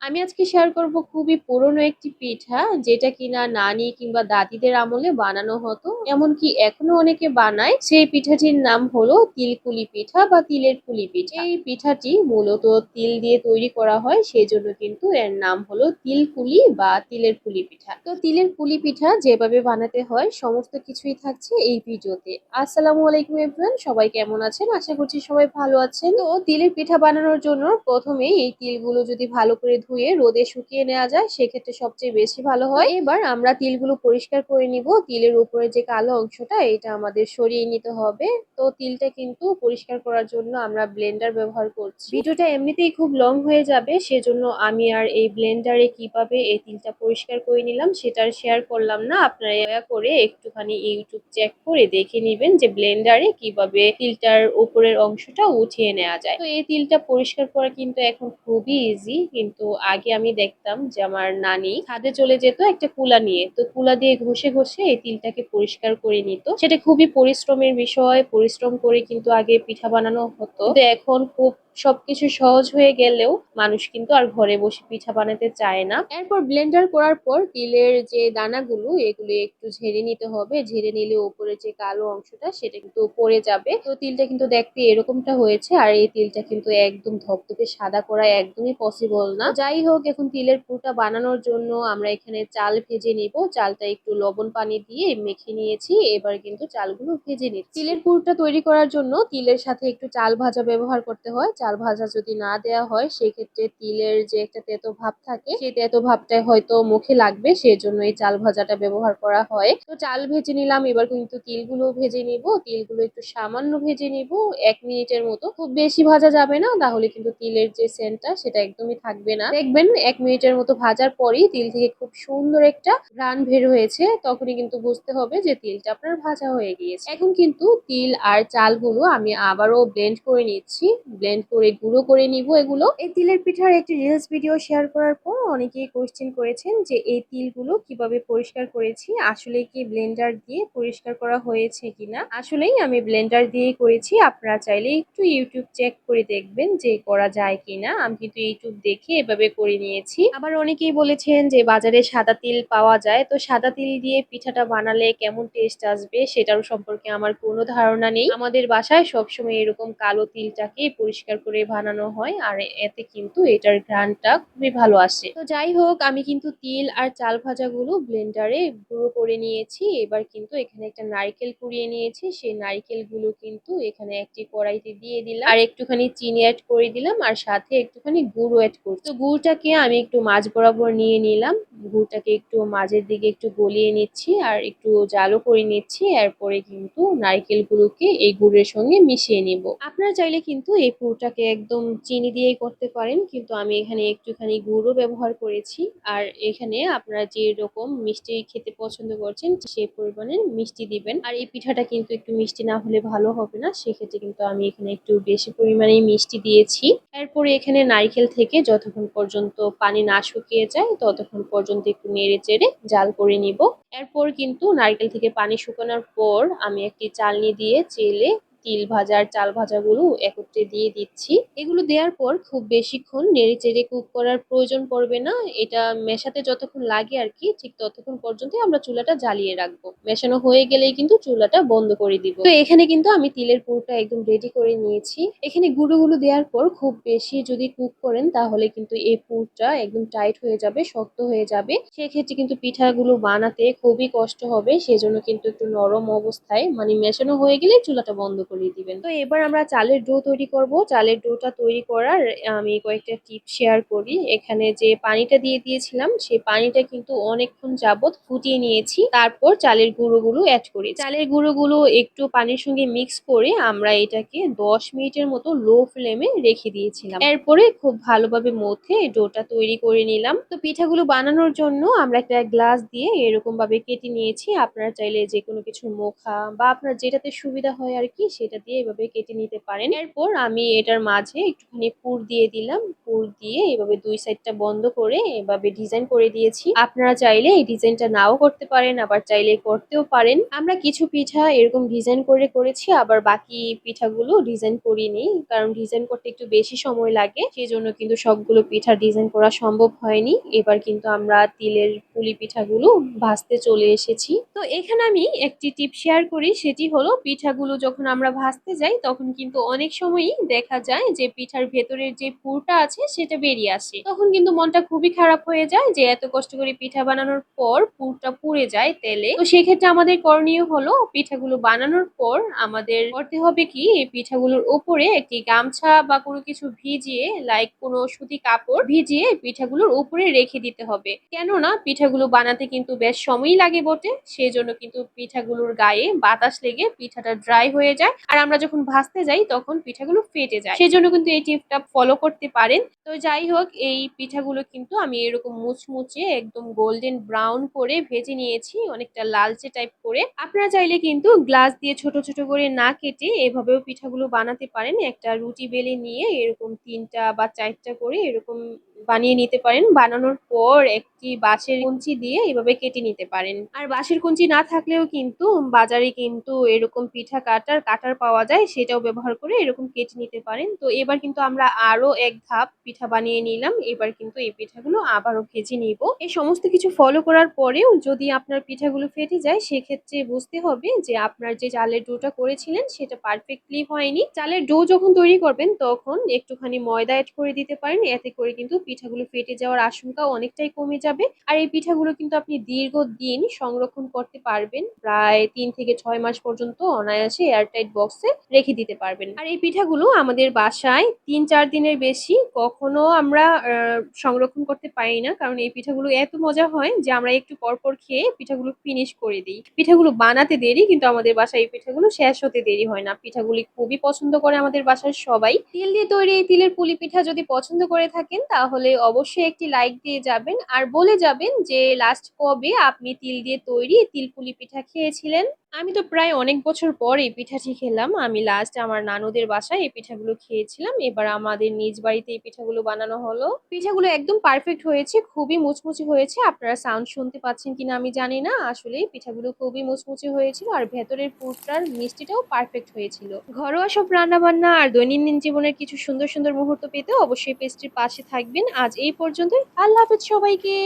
আমি আজকে শেয়ার করব খুবই পুরনো একটি পিঠা, যেটা কিনা নানি কিংবা দাদিদের আমলে বানানো হতো, এমনকি এখনো অনেকে বানায়। সেই পিঠাটির নাম হলো তিলকুলি পিঠা বা তিলের পুলি পিঠা। এই পিঠাটি মূলত তিল দিয়ে তৈরি করা হয়, সেই জন্য কিন্তু এর নাম হলো তিলকুলি বা তিলের পুলি পিঠা। তো তিলের পুলি পিঠা যেভাবে বানাতে হয় সমস্ত কিছুই থাকছে এই ভিডিওতে। আসসালামু আলাইকুম এভরিওয়ান, সবাই কেমন আছেন? আশা করছি সবাই ভালো আছেন। তো তিলের পিঠা বানানোর জন্য প্রথমে এই তিলগুলো যদি ভালো করে ধুয়ে রোদে শুকিয়ে নেওয়া যায় সেক্ষেত্রে সবচেয়ে বেশি ভালো হয়। এবার আমরা তিলগুলো পরিষ্কার করে নিব। তিলের উপরে যে কালো অংশটা এটা আমাদের সরিয়ে নিতে হবে। তো তিলটা কিন্তু পরিষ্কার করার জন্য আমরা ব্লেন্ডার ব্যবহার করছি। ভিডিওটা এমনিতেই খুব লং হয়ে যাবে, সেজন্য আমি আর এই ব্লেন্ডারে কিভাবে এই তিলটা পরিষ্কার করে নিলাম সেটা আর শেয়ার করলাম না। আপনারা দয়া করে একটুখানি ইউটিউব চেক করে দেখে নিবেন যে ব্লেন্ডারে কিভাবে তিলটার উপরের অংশটা উঠিয়ে নেওয়া যায়। তো এই তিলটা পরিষ্কার করা কিন্তু এখন খুবই ইজি, কিন্তু আগে আমি দেখতাম যে আমার নানি ছাদে চলে যেত একটা কুলা নিয়ে, তো কুলা দিয়ে ঘষে ঘষে এই তিলটাকে পরিষ্কার করে নিত। সেটা খুবই পরিশ্রমের বিষয়, পরিশ্রম করে কিন্তু আগে পিঠা বানানো হতো। কিন্তু এখন খুব সবকিছু সহজ হয়ে গেলেও মানুষ কিন্তু আর ঘরে বসে পিঠা বানাতে চায় না। এরপর ব্লেন্ডার করার পর তিলের যে দানাগুলো এগুলো একটু ঝেড়ে নিতে হবে। ঝেড়ে নিলে উপরে যে কালো অংশটা সেটা কিন্তু পড়ে যাবে। তো তিলটা কিন্তু দেখতে এরকমটা হয়েছে, আর এই তিলটা কিন্তু একদম ধপধপে সাদা করা একদমই পসিবল না। যাই হোক, এখন তিলের পুরটা বানানোর জন্য আমরা এখানে চাল ভেজে নিব। চালটা একটু লবণ পানি দিয়ে মেখে নিয়েছি, এবার কিন্তু চালগুলো ভেজে নিচ্ছি। তিলের পুরটা তৈরি করার জন্য তিলের সাথে একটু চাল ভাজা ব্যবহার করতে হয়। চাল ভাজা যদি না দেওয়া হয় সেক্ষেত্রে তিলের যে একটা তেতো ভাব থাকে সেই তেতো ভাবটা হয়তো মুখে লাগবে, সেজন্য এই চাল ভাজাটা ব্যবহার করা হয়। তো চাল ভেজে নিলাম, এবার কিন্তু তিলগুলো ভেজে নিব। তিলগুলো একটু সামান্য ভেজে নিব, 1 মিনিটের মতো। খুব বেশি ভাজা যাবে না, তাহলে কিন্তু তিলের যে সেন্টটা সেটা একদমই থাকবে না। দেখবেন 1 মিনিটের মতো ভাজার পরই তিল থেকে খুব সুন্দর একটা ঘ্রাণ বের হয়েছে, তখনই কিন্তু বুঝতে হবে যে তিলটা আপনার ভাজা হয়ে গিয়েছে। এখন কিন্তু তিল আর চালগুলো আমি আবারও ব্লেন্ড করে নিচ্ছি। ব্লেন্ড করে গুঁড়ো করে নিব এগুলো। এই তিলের পিঠার একটি রিলস ভিডিও শেয়ার করার পর অনেকেই কোয়েশ্চেন করেছেন যে এই তিলগুলো কিভাবে পরিষ্কার করেছি, আসলে কি ব্লেন্ডার দিয়ে পরিষ্কার করা হয়েছে কিনা। আসলেই আমি ব্লেন্ডার দিয়েই করেছি, আপনারা চাইলে একটু ইউটিউব চেক করে দেখবেন যে করা যায় কিনা। আমি কিন্তু ইউটিউব দেখে এভাবে করে নিয়েছি। আবার অনেকেই বলেছেন যে বাজারে সাদা তিল পাওয়া যায়, তো সাদা তিল দিয়ে পিঠাটা বানালে কেমন টেস্ট আসবে সেটার সম্পর্কে আমার কোনো ধারণা নেই। আমাদের বাসায় সবসময় এরকম কালো তিলটাকে পরিষ্কার করে বানানো হয়, আর এতে কিন্তু এটার ঘ্রাণটা খুবই ভালো আসে। তো যাই হোক, আমি কিন্তু তিল আর চাল ভাজাগুলো ব্লেন্ডারে গুঁড়ো করে নিয়েছি। এবার কিন্তু এখানে একটা নারকেল কুড়িয়ে নিয়েছি, সেই নারকেলগুলো কিন্তু এখানে একটি কড়াইতে দিয়ে দিলাম, আর একটুখানি চিনি অ্যাড করে দিলাম, আর সাথে একটুখানি গুড় অ্যাড করছি। তো গুড়টাকে আমি একটু মাঝ বরাবর নিয়ে নিলাম। গুড়টাকে একটু মাঝের দিকে একটু গলিয়ে নিচ্ছি আর একটু জালও করে নিচ্ছি। এরপরে কিন্তু নারকেলগুলোকে এই গুড়ের সঙ্গে মিশিয়ে নিব। আপনারা চাইলে কিন্তু এই পুরটাকে একদম চিনি দিয়েই করতে পারেন, কিন্তু আমি এখানে একটুখানি গুড়ও ব্যবহার করেছি। আর এখানে আপনারা যে রকম মিষ্টি খেতে পছন্দ করছেন সেই পরিমাণে মিষ্টি দিবেন। আর এই পিঠাটা কিন্তু একটু মিষ্টি না হলে ভালো হবে না, সেক্ষেত্রে কিন্তু আমি এখানে একটু বেশি পরিমাণেই মিষ্টি দিয়েছি। এরপরে এখানে নারকেল থেকে যতক্ষণ পর্যন্ত পানি না শুকিয়ে যায় ততক্ষণ পর্যন্ত একটু নেড়ে চেড়ে জাল করে নিব। এরপর কিন্তু নারকেল থেকে পানি শুকানোর পর আমি একটি চালনি দিয়ে চেলে তিল ভাজা আর চাল ভাজাগুলো একত্রে দিয়ে দিচ্ছি। এগুলো দেওয়ার পর খুব বেশিক্ষণ নেড়ে চেড়ে কুক করার প্রয়োজন পড়বে না। এটা মেশাতে যতক্ষণ লাগে আর কি, ঠিক ততক্ষণ পর্যন্ত আমরা চুলাটা জ্বালিয়ে রাখবো। মেশানো হয়ে গেলেই কিন্তু চুলাটা বন্ধ করে দিব। তো এখানে কিন্তু আমি তিলের পুরটা একদম রেডি করে নিয়েছি। এখানে গুঁড়োগুলো দেওয়ার পর খুব বেশি যদি কুক করেন তাহলে কিন্তু এই পুরটা একদম টাইট হয়ে যাবে, শক্ত হয়ে যাবে। সেক্ষেত্রে কিন্তু পিঠাগুলো বানাতে খুবই কষ্ট হবে, সেজন্য কিন্তু একটু নরম অবস্থায় মানে মেশানো হয়ে গেলে চুলাটা বন্ধ করে দিবেন। তো এবার আমরা চালের ডো তৈরি করব। চালের ডোটা তৈরি করার আমি কয়েকটা টিপ শেয়ার করি। এখানে যে পানিটা দিয়ে দিয়েছিলাম সেই পানিটা কিন্তু অনেকক্ষণ যাবত ফুটিয়ে নিয়েছি, তারপর চালের গুঁড়োগুলো অ্যাড করি। চালের গুঁড়োগুলো একটু পানির সঙ্গে মিক্স করে আমরা এটাকে 10 মিনিটের মতো লো ফ্লেমে রেখে দিয়েছিলাম। এরপরে খুব ভালোভাবে মথে ডোটা তৈরি করে নিলাম। তো পিঠাগুলো বানানোর জন্য আমরা একটা গ্লাস দিয়ে এরকম ভাবে কেটে নিয়েছি। আপনারা চাইলে যে কোনো কিছু মোখা বা আপনার যেটাতে সুবিধা হয় আর কি সেটা দিয়ে এভাবে কেটে নিতে পারেন। এরপর আমি এটার মাঝে একটুখানি পুর দিয়ে দিলাম। পুর দিয়ে এভাবে ২ সাইডটা বন্ধ করে এভাবে ডিজাইন করে দিয়েছি। আপনারা চাইলে এই ডিজাইনটা নাও করতে পারেন, আবার চাইলে করতেও পারেন। আমরা কিছু পিঠা এরকম ডিজাইন করে করেছি, আবার বাকি পিঠাগুলো ডিজাইন করিনি। কারণ ডিজাইন করতে একটু বেশি সময় লাগে। সেজন্য কিন্তু সবগুলো পিঠা ডিজাইন করা সম্ভব হয়নি। এবার কিন্তু আমরা তিলের পুলি পিঠাগুলো ভাজতে চলে এসেছি। তো এখানে আমি একটি টিপ শেয়ার করি, সেটি হলো পিঠাগুলো যখন আমরা ভাজতে যাই তখন কিন্তু অনেক সময়ই দেখা যায় যে পিঠার ভেতরের যে পুরটা আছে সেটা বেরিয়ে আসে। তখন কিন্তু মনটা খুবই খারাপ হয়ে যায় যে এত কষ্ট করে পিঠা বানানোর পর পুরটা পুড়ে যায় তেলে। তো সেক্ষেত্রে আমাদের করণীয় হলো পিঠাগুলো বানানোর পর আমাদের করতে হবে কি, এই পিঠাগুলোর উপরে একটি গামছা বা কোনো কিছু ভিজিয়ে, লাইক কোনো সুতি কাপড় ভিজিয়ে পিঠাগুলোর উপরে রেখে দিতে হবে। কেননা পিঠাগুলো বানাতে কিন্তু বেশ সময়ই লাগে বটে, সেই জন্য কিন্তু পিঠাগুলোর গায়ে বাতাস লেগে পিঠাটা ড্রাই হয়ে যায়, আর আমরা যখন ভাজতে যাই তখন পিঠাগুলো ফেটে যায়। সেজন্য কিন্তু এই টিপটা ফলো করতে পারেন। তো যাই হোক, এই পিঠাগুলো কিন্তু আমি এরকম মুচমুচে একদম গোল্ডেন ব্রাউন করে ভেজে নিয়েছি, অনেকটা লালচে টাইপ করে। আপনারা চাইলে কিন্তু গ্লাস দিয়ে ছোট ছোট করে না কেটে এভাবেও পিঠাগুলো বানাতে পারেন। একটা রুটি বেলে নিয়ে এরকম ৩টা বা ৪টা করে এরকম বানিয়ে নিতে পারেন। বানানোর পর একটি বাঁশের কঞ্চি দিয়ে এভাবে কেটে নিতে পারেন। আর বাঁশের কঞ্চি না থাকলেও কিন্তু বাজারে কিন্তু এরকম পিঠা কাটার পাওয়া যায়, সেটাও ব্যবহার করে এরকম কেটে নিতে পারেন। তো এবার কিন্তু আমরা আরো এক ধাপ পিঠা বানিয়ে নিলাম। এবার কিন্তু এই পিঠাগুলো আবারও ভেজে নিব। এই সমস্ত কিছু ফলো করার পরেও যদি আপনার পিঠাগুলো ফেটে যায়, সেক্ষেত্রে বুঝতে হবে যে আপনার যে চালের ডোটা করেছিলেন সেটা পারফেক্টলি হয়নি। চালের ডো যখন তৈরি করবেন তখন একটুখানি ময়দা অ্যাড করে দিতে পারেন, এতে করে কিন্তু পিঠাগুলো ফেটে যাওয়ার আশঙ্কা অনেকটাই কমে যাবে। আর এই পিঠাগুলো কিন্তু আপনি দীর্ঘদিন সংরক্ষণ করতে পারবেন, প্রায় ৩ থেকে ৬ মাস পর্যন্ত অনায়াসে এয়ারটাইট বক্সে রেখে দিতে পারবেন। আর এই পিঠাগুলো আমাদের বাসায় ৩-৪ দিনের বেশি কখনো আমরা সংরক্ষণ করতে পারি না, কারণ এই পিঠাগুলো এত মজা হয় যে আমরা একটু পর পর খেয়ে পিঠাগুলো ফিনিশ করে দিই। পিঠাগুলো বানাতে দেরি, কিন্তু আমাদের বাসায় এই পিঠাগুলো শেষ হতে দেরি হয় না। পিঠাগুলি খুবই পছন্দ করে আমাদের বাসার সবাই। তিল দিয়ে তৈরি এই তিলের পুলি পিঠা যদি পছন্দ করে থাকেন তাহলে অবশ্যই একটি লাইক দিয়ে যাবেন, আর বলে যাবেন যে লাস্ট কবে আপনি তিল দিয়ে তৈরি তিল পুলি পিঠা খেয়েছিলেন। আমি তো প্রায় অনেক বছর পর এই পিঠাটি খেলাম। আমি লাস্ট আমার নানুদের বাসায় এই পিঠাগুলো খেয়েছিলাম। এবার আমাদের নিজ বাড়িতে এই পিঠাগুলো বানানো হলো। পিঠাগুলো একদম পারফেক্ট হয়েছে, খুবই মুচমুচে হয়েছে। আপনারা সাউন্ড শুনতে পাচ্ছেন কিনা আমি জানি না। আসলে পিঠাগুলো খুবই মুচমুচে হয়েছিল, আর ভেতরের পুরটার মিষ্টিটাও পারফেক্ট হয়েছিল। ঘরোয়া সব রান্না বান্না আর দৈনন্দিন জীবনের কিছু সুন্দর সুন্দর মুহূর্ত পেতে অবশ্যই পেজটির পাশে থাকবেন। আজ এই পর্যন্তই। আল্লাহ হাফেজ সবাইকে।